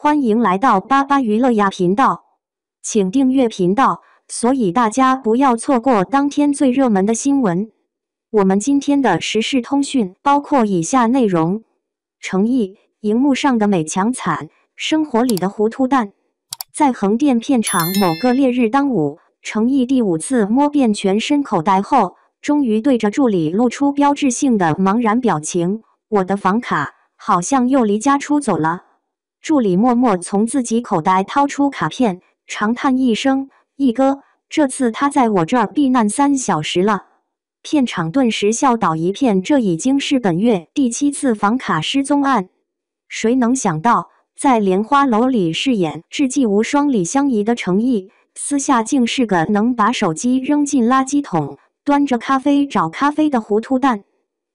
欢迎来到巴巴娱乐呀频道，请订阅频道，所以大家不要错过当天最热门的新闻。我们今天的时事通讯包括以下内容：诚意，荧幕上的美强惨，生活里的糊涂蛋。在横店片场某个烈日当午，诚意第5次摸遍全身口袋后，终于对着助理露出标志性的茫然表情。我的房卡好像又离家出走了。助理默默从自己口袋掏出卡片，长叹一声：“一哥，这次他在我这儿避难3小时了。”片场顿时笑倒一片，这已经是本月第7次房卡失踪案。谁能想到，在莲花楼里饰演稚气无双李香怡的诚意，私下竟是个能把手机扔进垃圾桶，端着咖啡找咖啡的糊涂蛋。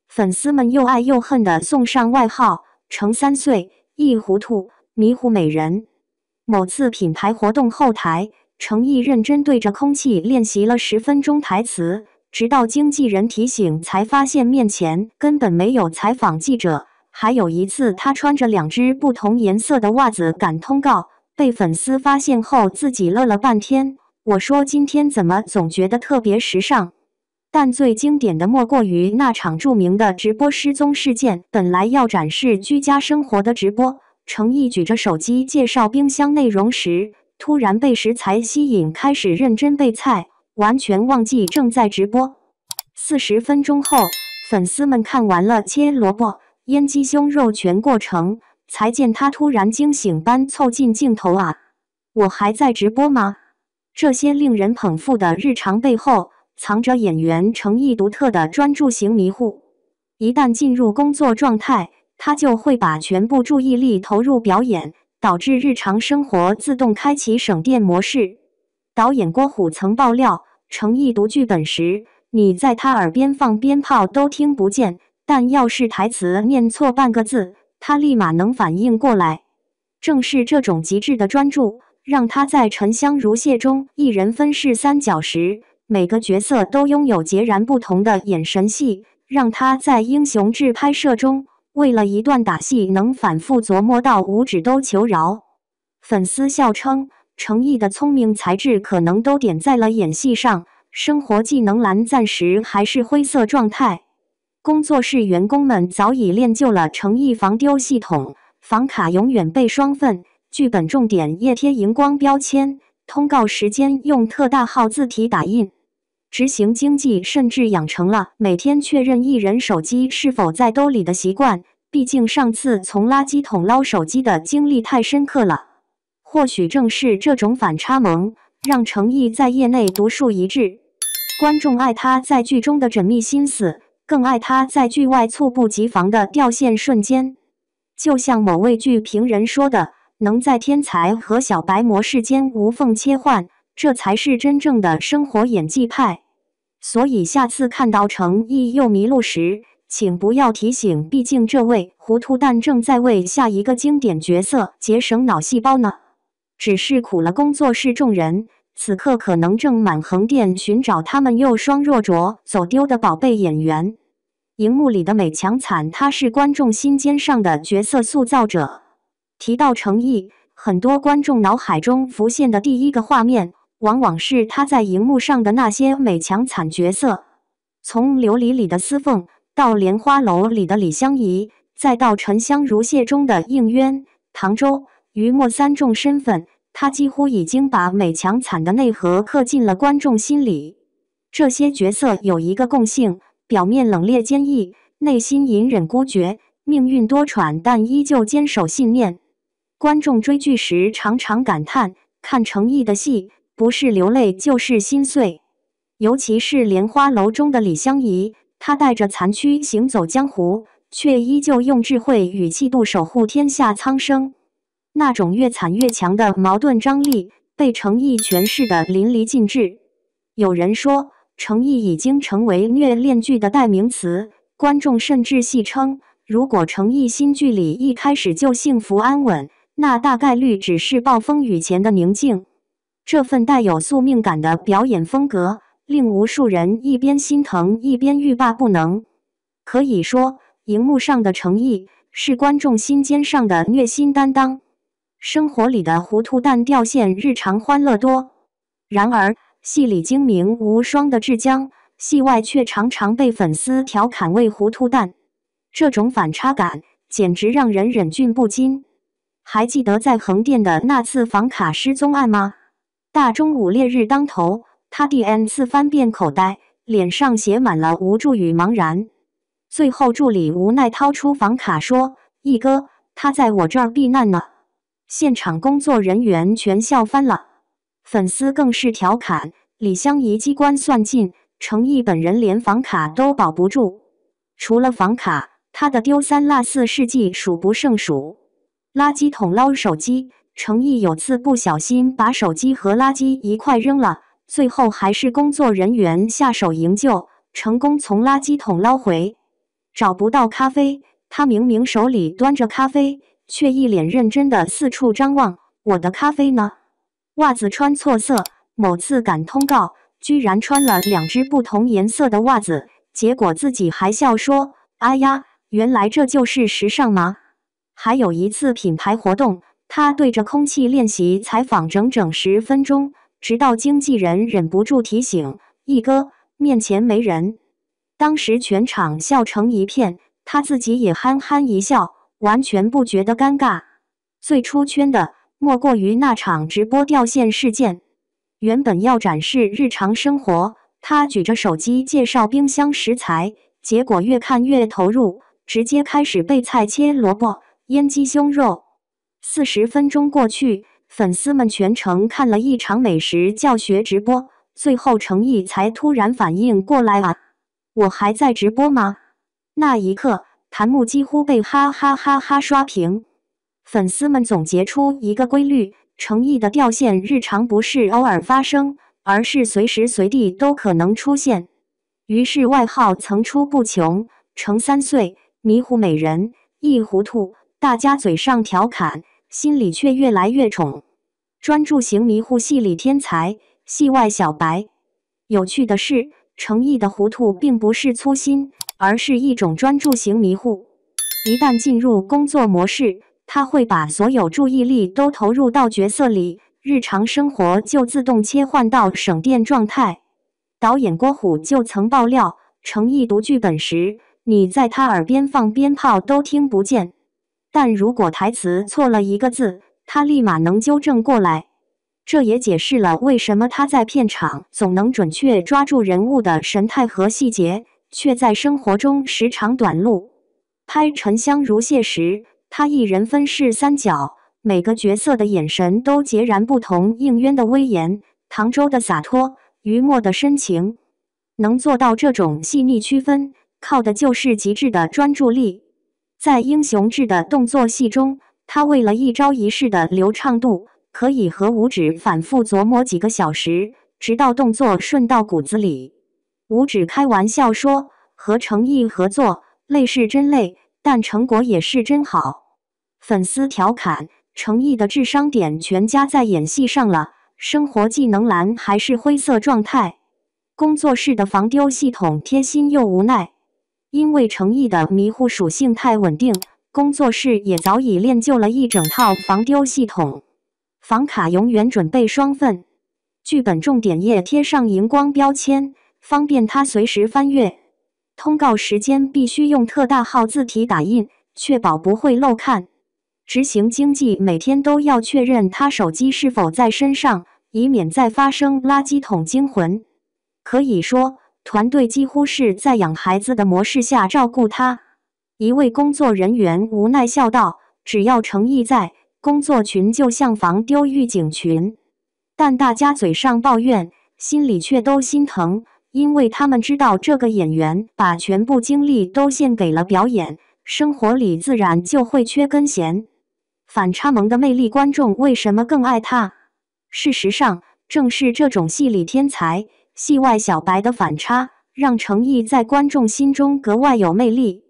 粉丝们又爱又恨地送上外号“诚3岁”、“一糊涂”、迷糊美人。某次品牌活动后台，诚意认真对着空气练习了10分钟台词，直到经纪人提醒才发现面前根本没有采访记者。还有一次，他穿着2只不同颜色的袜子赶通告，被粉丝发现后自己乐了半天。我说今天怎么总觉得特别时尚？但最经典的莫过于那场著名的直播失踪事件，本来要展示居家生活的直播。诚意举着手机介绍冰箱内容时，突然被食材吸引，开始认真备菜，完全忘记正在直播。40分钟后，粉丝们看完了切萝卜、腌鸡胸肉全过程，才见他突然惊醒般凑近镜头：“啊，我还在直播吗？”这些令人捧腹的日常背后，藏着演员诚意独特的专注型迷糊。一旦进入工作状态，他就会把全部注意力投入表演，导致日常生活自动开启省电模式。导演郭虎曾爆料，诚意读剧本时，你在他耳边放鞭炮都听不见，但要是台词念错半个字，他立马能反应过来。正是这种极致的专注，让他在《沉香如屑》中一人分饰3角时，每个角色都拥有截然不同的眼神戏，让他在《英雄志》拍摄中为了一段打戏能反复琢磨到5指都求饶。粉丝笑称，诚意的聪明才智可能都点在了演戏上，生活技能栏暂时还是灰色状态。工作室员工们早已练就了诚意防丢系统，房卡永远被双份，剧本重点页贴荧光标签，通告时间用特大号字体打印。执行经济甚至养成了每天确认艺人手机是否在兜里的习惯，毕竟上次从垃圾桶捞手机的经历太深刻了。或许正是这种反差萌，让诚意在业内独树一帜。观众爱他在剧中的缜密心思，更爱他在剧外猝不及防的掉线瞬间。就像某位剧评人说的，能在天才和小白模式间无缝切换，这才是真正的生活演技派。所以下次看到诚意又迷路时，请不要提醒，毕竟这位糊涂蛋正在为下一个经典角色节省脑细胞呢。只是苦了工作室众人，此刻可能正满横店寻找他们又双若琢走丢的宝贝演员。荧幕里的美强惨，他是观众心尖上的角色塑造者。提到诚意，很多观众脑海中浮现的第一个画面，往往是他在荧幕上的那些美强惨角色。从琉璃里的司凤，到莲花楼里的李香怡，再到沉香如屑中的应渊、唐周、于墨3种身份，他几乎已经把美强惨的内核刻进了观众心里。这些角色有一个共性，表面冷冽坚毅，内心隐忍孤绝，命运多舛，但依旧坚守信念。观众追剧时常常感叹，看诚意的戏，不是流泪就是心碎。尤其是莲花楼中的李香怡，她带着残躯行走江湖，却依旧用智慧与气度守护天下苍生。那种越惨越强的矛盾张力，被诚意诠释得淋漓尽致。有人说，诚意已经成为虐恋剧的代名词，观众甚至戏称，如果诚意新剧里一开始就幸福安稳，那大概率只是暴风雨前的宁静。这份带有宿命感的表演风格，令无数人一边心疼一边欲罢不能。可以说，荧幕上的诚意是观众心尖上的虐心担当。生活里的糊涂蛋掉线日常欢乐多。然而，戏里精明无双的志江，戏外却常常被粉丝调侃为糊涂蛋。这种反差感简直让人忍俊不禁。还记得在横店的那次房卡失踪案吗？大中午烈日当头，他第 N 次翻遍口袋，脸上写满了无助与茫然。最后助理无奈掏出房卡说：“一哥，他在我这儿避难呢。”现场工作人员全笑翻了，粉丝更是调侃李香怡机关算尽，程毅本人连房卡都保不住。除了房卡，他的丢三落四事迹数不胜数。垃圾桶捞手机，程毅有次不小心把手机和垃圾一块扔了，最后还是工作人员下手营救，成功从垃圾桶捞回。找不到咖啡，他明明手里端着咖啡，却一脸认真地四处张望。我的咖啡呢？袜子穿错色，某次赶通告，居然穿了2只不同颜色的袜子，结果自己还笑说：“哎呀，原来这就是时尚吗？”还有一次品牌活动，他对着空气练习采访整整10分钟，直到经纪人忍不住提醒：“一哥，面前没人。”当时全场笑成一片，他自己也憨憨一笑，完全不觉得尴尬。最出圈的莫过于那场直播掉线事件。原本要展示日常生活，他举着手机介绍冰箱食材，结果越看越投入，直接开始备菜切萝卜、腌鸡胸肉。40分钟过去，粉丝们全程看了一场美食教学直播，最后程毅才突然反应过来啊，我还在直播吗？那一刻，弹幕几乎被哈哈哈哈刷屏。粉丝们总结出一个规律：程毅的掉线日常不是偶尔发生，而是随时随地都可能出现。于是外号层出不穷，程3岁、迷糊美人、一糊涂，大家嘴上调侃，心里却越来越宠。专注型迷糊戏里天才，戏外小白。有趣的是，程毅的糊涂并不是粗心，而是一种专注型迷糊。一旦进入工作模式，他会把所有注意力都投入到角色里，日常生活就自动切换到省电状态。导演郭虎就曾爆料，程毅读剧本时，你在他耳边放鞭炮都听不见，但如果台词错了一个字，他立马能纠正过来。这也解释了为什么他在片场总能准确抓住人物的神态和细节，却在生活中时常短路。拍《沉香如屑》时，他一人分饰3角，每个角色的眼神都截然不同。应渊的威严，唐周的洒脱，于墨的深情，能做到这种细腻区分，靠的就是极致的专注力。在英雄志的动作戏中，他为了一招一式的流畅度，可以和五指反复琢磨几个小时，直到动作顺到骨子里。五指开玩笑说，和程毅合作，累是真累，但成果也是真好。粉丝调侃，程毅的智商点全加在演戏上了，生活技能栏还是灰色状态。工作室的防丢系统贴心又无奈，因为程毅的迷糊属性太稳定，工作室也早已练就了一整套防丢系统。房卡永远准备双份，剧本重点页贴上荧光标签，方便他随时翻阅。通告时间必须用特大号字体打印，确保不会漏看。执行经纪每天都要确认他手机是否在身上，以免再发生垃圾桶惊魂。可以说，团队几乎是在养孩子的模式下照顾他。一位工作人员无奈笑道：“只要程毅在，工作群就像防丢预警群。”但大家嘴上抱怨，心里却都心疼，因为他们知道这个演员把全部精力都献给了表演，生活里自然就会缺根弦。反差萌的魅力，观众为什么更爱他？事实上，正是这种戏里天才、戏外小白的反差，让程毅在观众心中格外有魅力。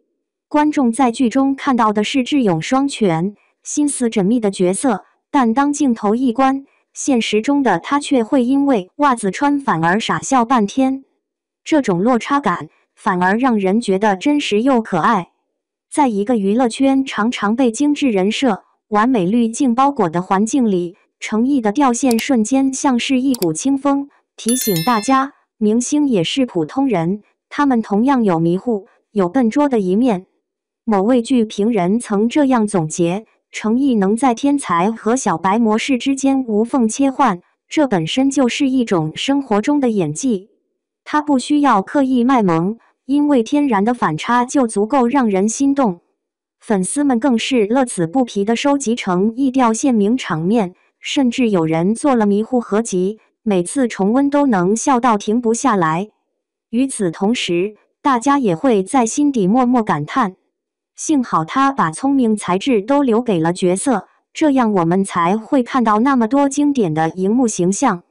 观众在剧中看到的是智勇双全、心思缜密的角色，但当镜头一关，现实中的他却会因为袜子穿反而傻笑半天。这种落差感反而让人觉得真实又可爱。在一个娱乐圈常常被精致人设、完美滤镜包裹的环境里，程毅的掉线瞬间像是一股清风，提醒大家，明星也是普通人，他们同样有迷糊、有笨拙的一面。某位剧评人曾这样总结：程毅能在天才和小白模式之间无缝切换，这本身就是一种生活中的演技。他不需要刻意卖萌，因为天然的反差就足够让人心动。粉丝们更是乐此不疲地收集成毅掉线名场面，甚至有人做了迷糊合集，每次重温都能笑到停不下来。与此同时，大家也会在心底默默感叹，幸好他把聪明才智都留给了角色，这样我们才会看到那么多经典的荧幕形象。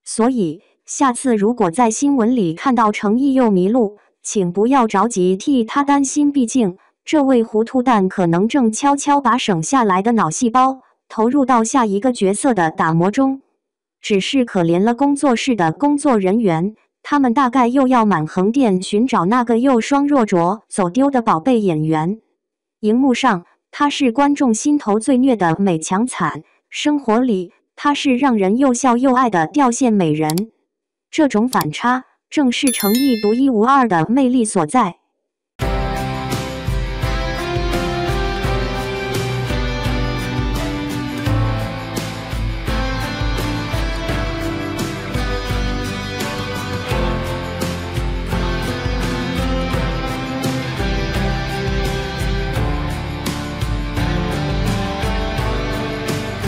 所以，下次如果在新闻里看到程毅又迷路，请不要着急替他担心，毕竟这位糊涂蛋可能正悄悄把省下来的脑细胞投入到下一个角色的打磨中。只是可怜了工作室的工作人员，他们大概又要满横店寻找那个又双若浊走丢的宝贝演员。荧幕上，她是观众心头最虐的美强惨；生活里，她是让人又笑又爱的掉线美人。这种反差，正是程毅独一无二的魅力所在。